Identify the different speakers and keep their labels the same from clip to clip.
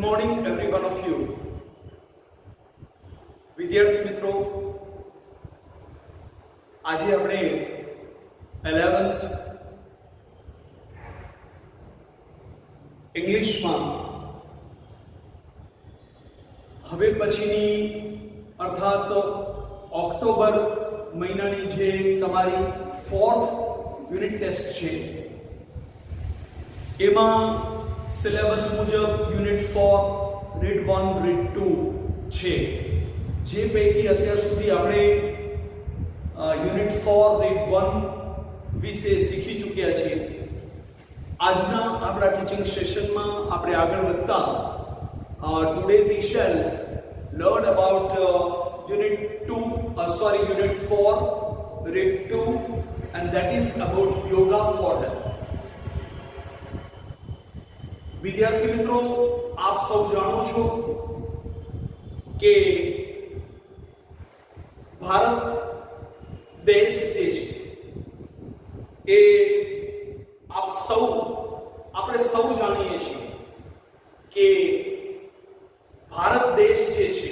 Speaker 1: morning every one of you. વિદ્યાર્થી મિત્રો, આજે આપણે 11th ઇંગ્લિશમાં હવે પછીની અર્થાત ઓક્ટોબર મહિનાની જે તમારી 4th યુનિટ ટેસ્ટ છે એમાં સિલેબસ મુજબ યુનિટ 4 રીડ 1 રીડ 2 છે, જે પૈકી અત્યાર સુધી આપણે યુનિટ 4 રીડ 1 વિશે શીખી ચૂક્યા છીએ. આજના આપણા ટીચિંગ સેશનમાં આપણે આગળ વધતા today we shall learn about unit 4 read 2 and that is about yoga for health. વિદ્યાર્થી મિત્રો, આપ સૌ જાણો છો કે ભારત દેશ જે છે એ આપણે સૌ જાણીએ છીએ કે ભારત દેશ જે છે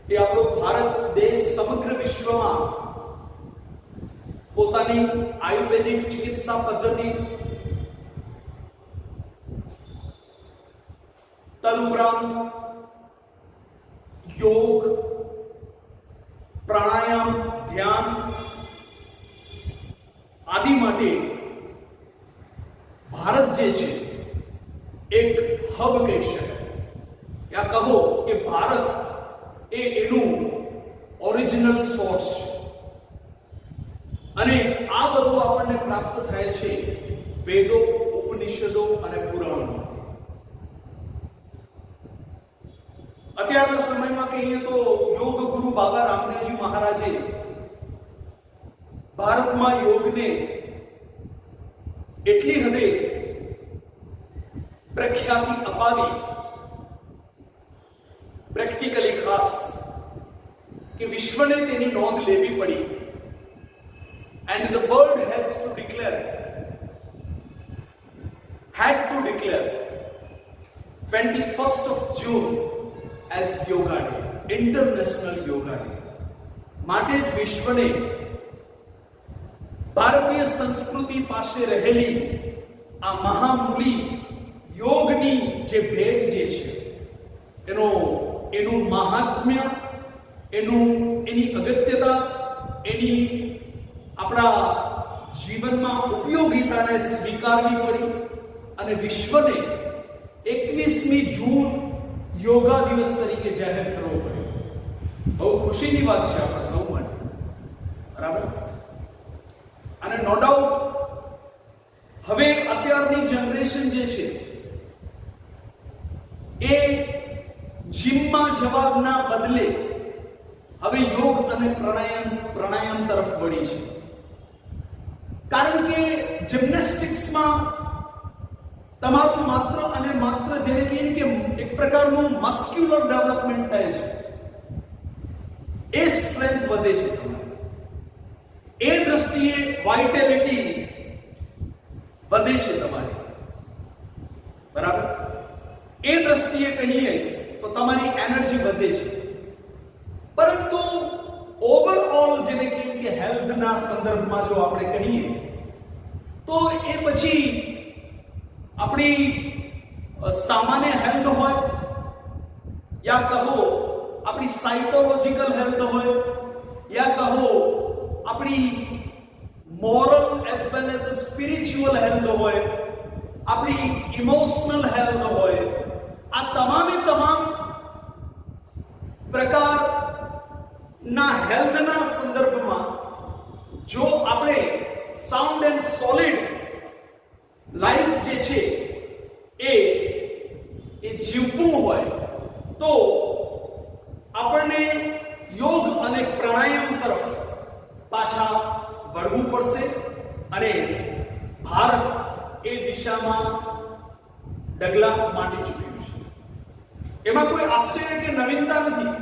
Speaker 1: એ આપણો ભારત દેશ સમગ્ર વિશ્વમાં પોતાની આયુર્વેદિક ચિકિત્સા પદ્ધતિ, તદુપરાંત યોગ, પ્રાણાયામ, ધ્યાન આદિ માટે ભારત જે છે એક હબ કહી શકાય. યા કહો કે ભારત એ એનું ઓરિજિનલ સોર્સ છે અને આ બધું આપણને પ્રાપ્ત થાય છે વેદો, ઉપનિષદો અને પુરાણો. અત્યારના સમયમાં કહીએ તો યોગ ગુરુ બાબા રામદેવજી મહારાજે ભારતમાં યોગને એટલી હદે પ્રખ્યાતિ અપાવી, પ્રેક્ટિકલી ખાસ, કે વિશ્વને તેની નોંધ લેવી પડી. And the world had to declare 21st of June as Yoga Day, International Yoga Day. માટે જ વિશ્વને ભારતીય સંસ્કૃતિ પાસે રહેલી આ મહામૂલી યોગની જે ભેટ જે છે એનું મહાત્મ્ય, એની અગત્યતા, એની આપણા જીવનમાં ઉપયોગિતાને સ્વીકારવી પડી અને વિશ્વને 21મી જૂન યોગા દિવસ તરીકે જાહેર કરવો પડ્યો. બહુ ખુશીની વાત છે આપણા સૌ માટે, બરાબર? અને નો ડાઉટ હવે અત્યારની જનરેશન જે છે એ જીમમાં જવાબના બદલે હવે યોગ અને પ્રાણાયામ તરફ વળી છે. કારણ કે જિમ્નેસ્ટિક્સમાં તમારું માત્ર અને માત્ર જેને કહીએ કે એક પ્રકારનું મસ્ક્યુલર ડેવલપમેન્ટ થાય છે, એ સ્ટ્રેન્થ વધે છે તમારી, એ દ્રષ્ટિએ વાઇટાલિટી વધે છે તમારી, બરાબર? એ દ્રષ્ટિએ કહીએ તો તમારી એનર્જી વધે છે. પરંતુ ઓવરઓલ જેને કહીએ કે હેલ્થના સંદર્ભમાં જો આપણે કહીએ તો એ પછી આપણી સામાન્ય હેલ્થ હોય યા કહો આપણી સાયકોલોજીકલ હેલ્થ હોય યા કહો આપણી moral as well as spiritual health હોય, આપણી ઇમોશનલ હેલ્થ હોય, આ તમામ પ્રકારના હેલ્થના સંદર્ભમાં જો આપણે સાઉન્ડ એન્ડ સોલિડ લાઈફ જે છે એ જીવવું હોય તો આપણને યોગ અને પ્રાણાયામ તરફ પાછા વળવું પડશે અને ભારત એ દિશામાં ડગલા માંડી ચૂક્યું છે. એમાં કોઈ આશ્ચર્ય કે નવીનતા નથી.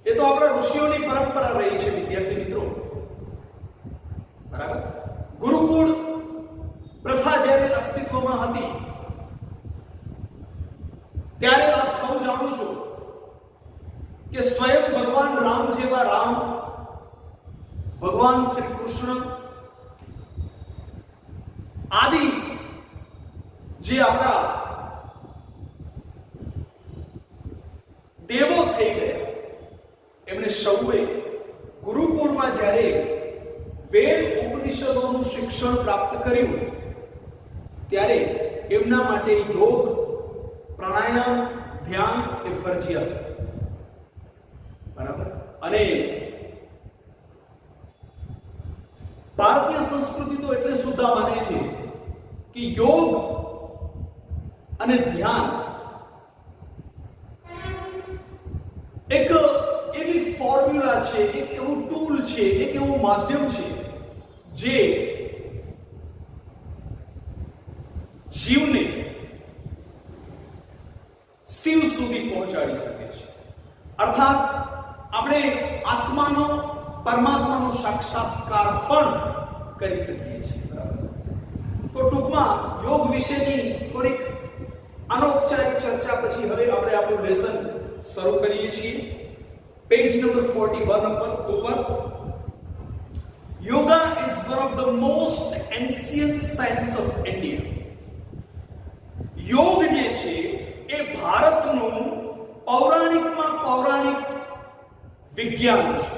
Speaker 1: એ તો આપણા ઋષિઓની પરંપરા રહી છે વિદ્યાર્થી મિત્રો, બરાબર? ગુરુકુળ પ્રથા જ્યારે અસ્તિત્વમાં હતી ભગવાન શ્રી કૃષ્ણ આદિ જે આપણા દેવો થઈ ગયા, એમણે સૌએ ગુરુકુળમાં જ્યારે વેદ ઉપનિષદોનું શિક્ષણ પ્રાપ્ત કર્યું ત્યારે એમના માટે યોગ, પ્રાણાયામ, ધ્યાન એ ફરજિયાત, બરાબર. અને ભારતીય સંસ્કૃતિ તો એટલે સુદ્ધા માને છે કે યોગ અને ધ્યાન એક એવી ફોર્મ્યુલા છે, એક એવું ટૂલ છે, એક એવું માધ્યમ છે જે જીવને શિવ સુધી પહોંચાડી શકે છે. અર્થાત આપણે આત્માનો, પરમાત્માનો સાક્ષાત્કાર પણ કરી શકીએ છીએ. તો ટૂંકમાં યોગ વિશેની થોડીક અનૌપચારિક ચર્ચા પછી હવે આપણે આપણું લેસન શરૂ કરીએ છીએ. પેજ નંબર 41 ઉપર yoga is one of the most ancient science of India. યોગ જે છે એ ભારતનું પૌરાણિકમાં પૌરાણિક વિજ્ઞાન છે,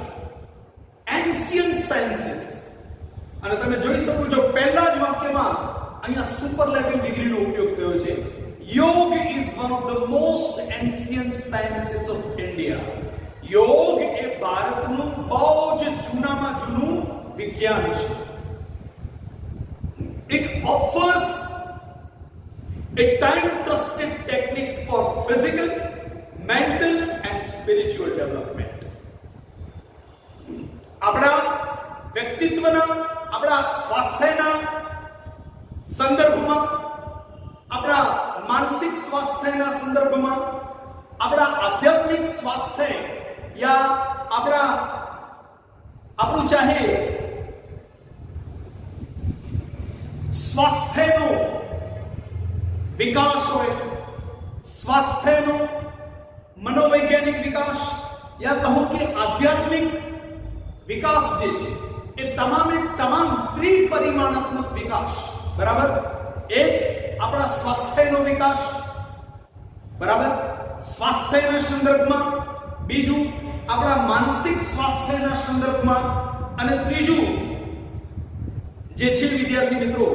Speaker 1: એન્શિયન્ટ સાયન્સીસ. અને તમે જોઈ શકો છો પહેલા જ વાક્યમાં અહીંયા સુપરલેટિવ ડિગ્રીનો ઉપયોગ થયો છે. યોગ is one of the most ancient sciences of India. યોગ એ ભારતનું બહુ જ જૂનામાં જૂનું વિજ્ઞાન છે. It offers a time-trusted technique for physical, mental and spiritual development. આપણા વ્યક્તિત્વના, આપણા સ્વાસ્થ્યના સંદર્ભમાં, આપણા માનસિક સ્વાસ્થ્યના સંદર્ભમાં, આપણા આધ્યાત્મિક સ્વાસ્થ્ય યા આપણું ચાહે સ્વાસ્થ્યનો વિકાસ હોય, સ્વાસ્થ્યનો મનોવૈજ્ઞાનિક વિકાસ યા કહો કે આધ્યાત્મિક વિકાસ જે છે એ તમામે તમામ ત્રિપરિમાણાત્મક વિકાસ, બરાબર. એક આપણા સ્વાસ્થ્યનો વિકાસ, બરાબર, સ્વાસ્થ્યના સંદર્ભમાં, બીજું આપણા માનસિક સ્વાસ્થ્યના સંદર્ભમાં, અને ત્રીજું જે છે વિદ્યાર્થી મિત્રો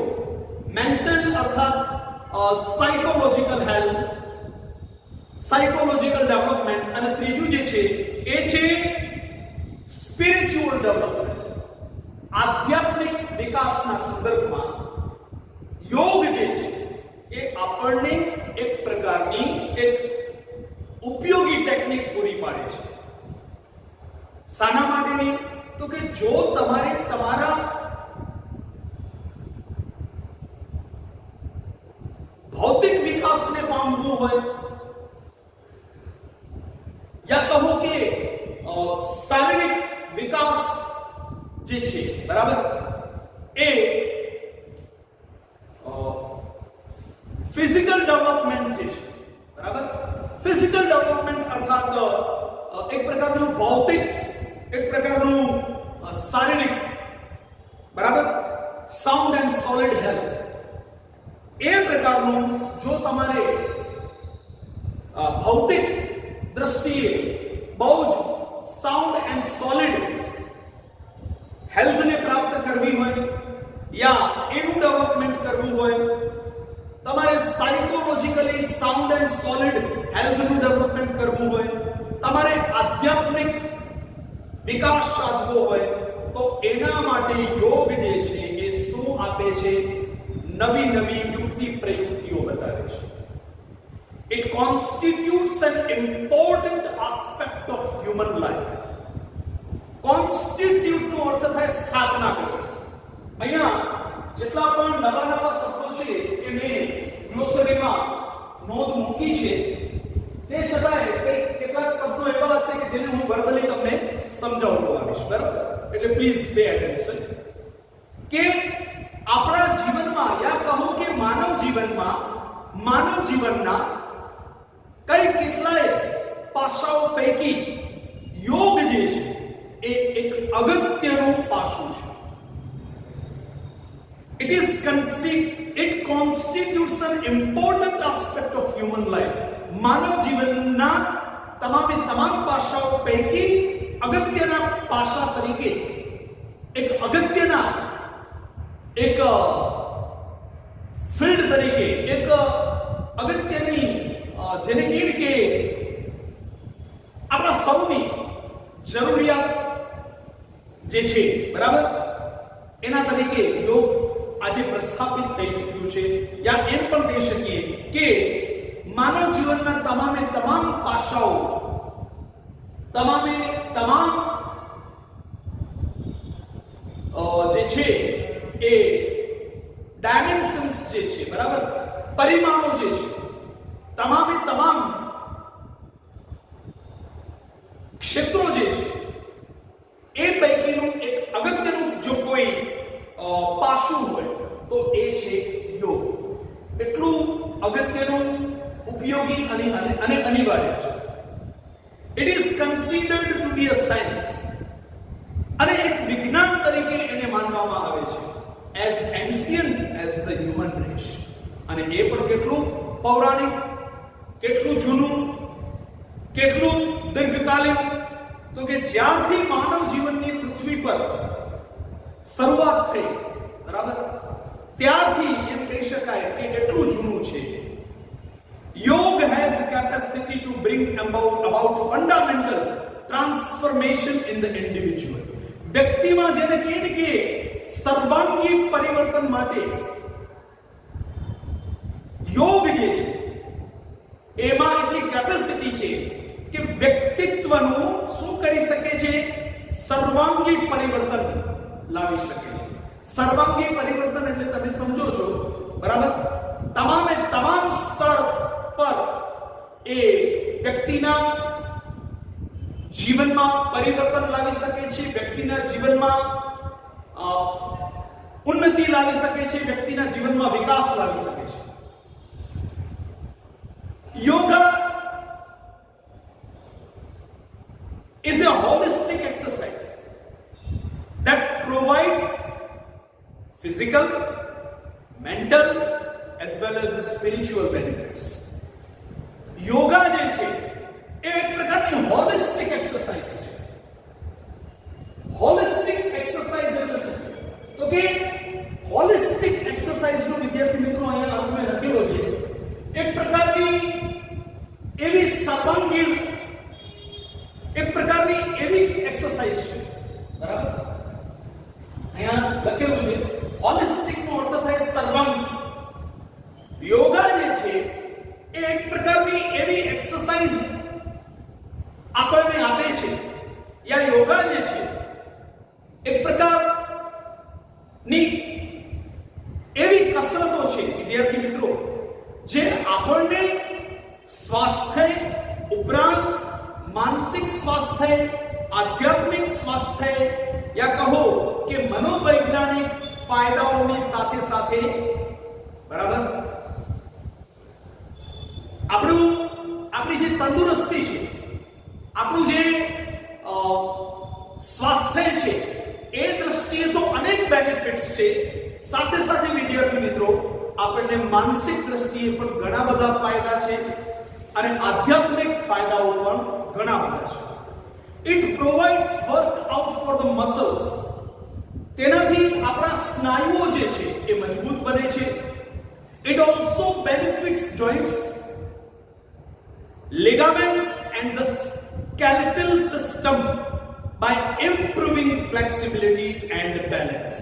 Speaker 1: મેન્ટલ અર્થાત સાયકોલોજીકલ હેલ્થ, સાયકોલોજીકલ ડેવલપમેન્ટ, અને ત્રીજું જે છે એ છે સ્પિરિચ્યુઅલ ડેવલપમેન્ટ, આધ્યાત્મિક વિકાસના સંદર્ભમાં યોગ જે છે એ આપણને એક પ્રકારની એક ઉપયોગી ટેકનિક પૂરી પાડે છે. શાના માટેની? તો કે જો તમારે તમારા ભૌતિક વિકાસને પામવું હોય યા કહો કે શારીરિક વિકાસ જે છે, બરાબર, એ ફિઝિકલ ડેવલપમેન્ટ જે છે, બરાબર, ફિઝિકલ ડેવલપમેન્ટ અર્થાત એક પ્રકારનું ભૌતિક, એક પ્રકારનું શારીરિક, બરાબર, સાઉન્ડ એન્ડ સોલિડ હેલ્થ, એ પ્રકારનું જો તમારે ભૌતિક દ્રષ્ટિએ બહુ જ સાઉન્ડ એન્ડ સોલિડ હેલ્થને પ્રાપ્ત કરવી હોય યા એનું ડેવલપમેન્ટ કરવું હોય, તમારે સાયકોલોજીકલી સાઉન્ડ એન્ડ સોલિડ હેલ્થનું ડેવલપમેન્ટ કરવું હોય, તમારે આધ્યાત્મિક વિકાસ સાધવો હોય, તો એના માટે યોગ જે છે એ શું આપે છે? નવી નવી યુક્તિ પ્રયુક્તિઓ બતાવે છે. It constitutes an important aspect of human life. Constitute નો અર્થ થાય સ્થાપના કરવી. અહીંયા જેટલા પણ નવા નવા શબ્દો છે એ મેં ગ્લોસરીમાં નોંધ મૂકી છે, તે છતાંય કેટલાક શબ્દો એવા હશે કે જેને હું વર્બલી તમને સમજાવતો આવીશ, બરાબર? એટલે પ્લીઝ પે એટેન્શન. કે આપણા જીવનમાં યા કહો કે માનવ જીવનના કઈ કેટલાય પાસાઓ પૈકી યોગ જે છે એ એક અગત્યનું પાસું છે. It constitutes an important aspect of human life. માનવ જીવનના તમામ પાસાઓ પૈકી અગત્યના પાસા તરીકે એક અગત્યના એક ફિલ્ડ તરીકે એક અગત્યની જેને કહીએ કે આપણા સૌની જરૂરિયાત જે છે, બરાબર, એના તરીકે યોગ આજે પ્રસ્થાપિત થઈ ચૂક્યું છે. યા એમ પણ કહી શકીએ કે માનવ જીવનના તમામ પાસાઓ, તમામ જે છે એ ડાયમેન્શન્સ જે છે, બરાબર, પરિમાણો જે છે, તમામ ક્ષેત્રો જે છે એ પૈકીનું એક અગત્યનું જો કોઈ પાસું હોય તો એ છે યોગ. એટલું અગત્યનું, ઉપયોગી અને અનિવાર્ય છે. It is considered to be a science. અને એક વિજ્ઞાન તરીકે એને માનવામાં આવે છે, as ancient as the human race. અને એ પણ કેટલું પૌરાણિક, કેટલું જૂનું, કેટલું દીર્ઘકાલીન, તો કે જ્યારથી માનવ જીવનની પૃથ્વી પર શરૂઆત થઈ, બરાબર, ત્યારથી એમ કહી શકાય કે એટલું જૂનું છે. યોગ has capacity to bring about fundamental transformation in the individual. વ્યક્તિમાં જેને કહીએ કે સર્વાંગી પરિવર્તન માટે યોગ જે છે એમાં એટલી કેપેસિટી છે કે વ્યક્તિત્વનું શું કરી શકે છે? સર્વાંગી પરિવર્તન લાવી શકે છે. સર્વાંગી પરિવર્તન એટલે તમે સમજો છો, બરાબર, તમામ સ્તર પર એ વ્યક્તિના જીવનમાં પરિવર્તન લાવી શકે છે, વ્યક્તિના જીવનમાં ઉન્નતિ લાવી શકે છે, વ્યક્તિના જીવનમાં વિકાસ લાવી શકે છે. Yoga is a holistic exercise that provides physical, mental as well as spiritual benefits. Yoga જે છે એ એક પ્રકારની હોલિસ્ટિક એક્સરસાઇઝ છે. હોલિસ્ટિક એક્સરસાઇઝ એટલે શું? તો કે હોલિસ્ટિક એક્સરસાઇઝ નો વિદ્યાર્થી મિત્રો અહીંયા અર્થ મેં લખેલો છે. એક પ્રકારની એવી સર્વાંગીણ, એક પ્રકારની એવી એક્સરસાઇઝ છે, બરાબર, અહીંયા લખેલું છે. હોલિસ્ટિક નો અર્થ થાય સર્વાંગી. યોગા જે છે એ એક પ્રકારની એવી એક્સરસાઇઝ આપણને આપે છે, યા યોગા જે છે એક પ્રકારની એવી કસરતો છે વિદ્યાર્થી મિત્રો જે આપણને સ્વાસ્થ્ય ઉપરાંત માનસિક સ્વાસ્થ્ય, આધ્યાત્મિક સ્વાસ્થ્ય, યા કહો કે મનોવૈજ્ઞાનિક ફાયદાઓની સાથે સાથે, બરાબર, આપણી જે તંદુરસ્તી છે, આપણું જે સ્વાસ્થ્ય છે એ દ્રષ્ટિએ તો અનેક બેનિફિટ્સ છે. સાથે સાથે વિદ્યાર્થી મિત્રો આપણને માનસિક દ્રષ્ટિએ પણ ઘણા બધા ફાયદા છે અને આધ્યાત્મિક ફાયદાઓ પણ ઘણા બધા છે. It provides workout for the muscles. તેનાથી આપણા સ્નાયુઓ જે છે એ મજબૂત બને છે. It also benefits joints, ligaments and the skeletal system by improving flexibility and balance.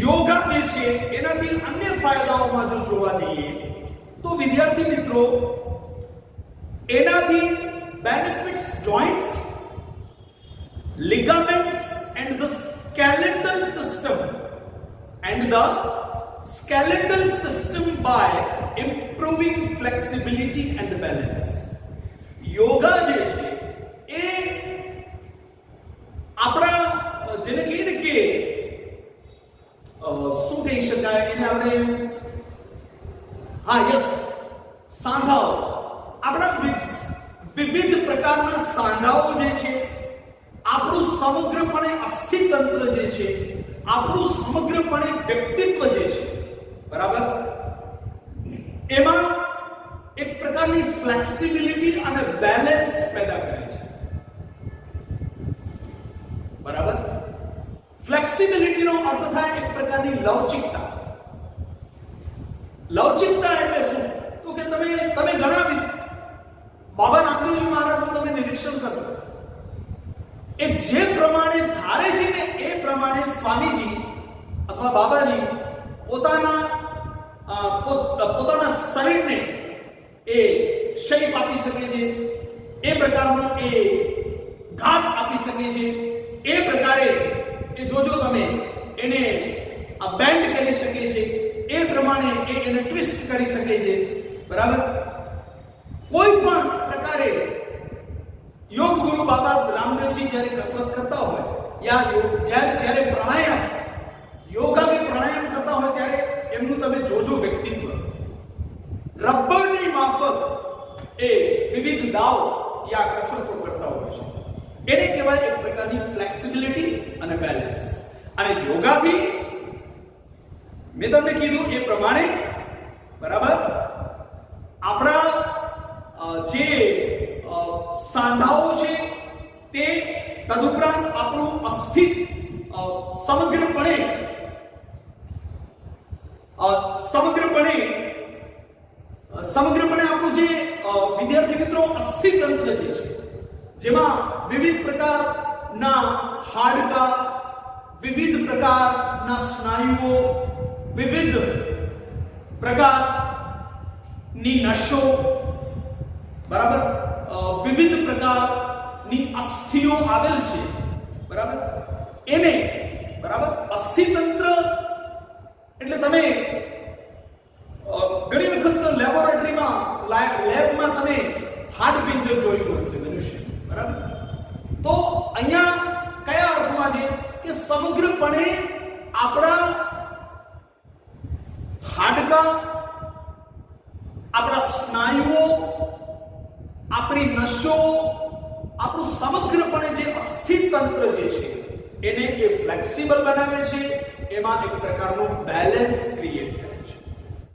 Speaker 1: Yoga જે છે એનાથી અન્ય ફાયદાઓમાં જો જોવા જઈએ તો વિદ્યાર્થી મિત્રો એનાથી benefits joints, ligaments and the skeletal system by improving flexibility and balance. Yoga જે છે એ આપણા જેને કહીએ ને કે શું કહી શકાય એને આપણે, સાંધાઓ, આપણા વિવિધ પ્રકારના સાંધાઓ જે છે, આપણું સમગ્રપણે અસ્થિતંત્ર જે છે, આપણું સમગ્રપણે વ્યક્તિત્વ જે છે, બરાબર, એમાં એક પ્રકારની ફ્લેક્સિબિલિટી અને બેલેન્સ પેદા કરે છે, બરાબર. ફ્લેક્સિબિલિટીનો અર્થ થાય એક પ્રકારની લવચિકતા. લવચિકતા એટલે શું? તો કે તમે ઘણા બાબા રામદેવજી મહારાજનું તમે નિરીક્ષણ કરો, એ જે પ્રમાણે ધારે છે ને એ પ્રમાણે સ્વામીજી અથવા બાબાજી પોતાના શરીરને એ શેપ આપી શકે છે, એ પ્રકારનો એ ઘાટ આપી શકે છે, એ પ્રકારે એ જોજો તમે એને આ બેન્ડ કરી શકે છે, એ પ્રમાણે એને ટ્વિસ્ટ કરી શકે છે, બરાબર. કોઈ પણ પ્રકારે યોગ ગુરુ બાબા રામદેવજી જ્યારે કસરત કરતા હોય યા જ્યારે પ્રાણાયામ યોગાની પ્રાણાયામ કરતા હોય ત્યારે એમનું તમે જોજો વ્યક્તિત્વ રબરની માફક એ વિવિધ દાવ યા કસરતો કરતા હોય છે. એને કહેવાય એક પ્રકારની ફ્લેક્સિબિલિટી અને બેલેન્સ. અને યોગાથી મેં તમને કીધું એ પ્રમાણે, બરાબર, આપણા જે સાંધાઓ છે તે તદુપરાંત આપણું અસ્થિત સમગ્રપણે આપણું જે વિદ્યાર્થી મિત્રો અસ્થિતંત્ર જે છે, જેમાં વિવિધ પ્રકારના હાડકા, વિવિધ પ્રકારના સ્નાયુઓ, વિવિધ પ્રકારની નસો, બરાબર, વિવિધ પ્રકારની અસ્થિઓ આવેલ છે, બરાબર. એને, બરાબર, અસ્થિતંત્ર એટલે તમે ઘણી વખત લેબમાં તમે હાડપિંજર જોયું હશે મનુષ્ય, બરાબર. તો અહીંયા કયા અર્થમાં છે કે સમગ્રપણે આપણા હાડકા, આપણા સ્નાયુઓ, આપણી નસો, આપણું સમગ્રપણે જે અસ્થિતંત્ર જે છે એને એ ફ્લેક્સિબલ બનાવે છે, એમાં એક પ્રકારનું બેલેન્સ ક્રિએટ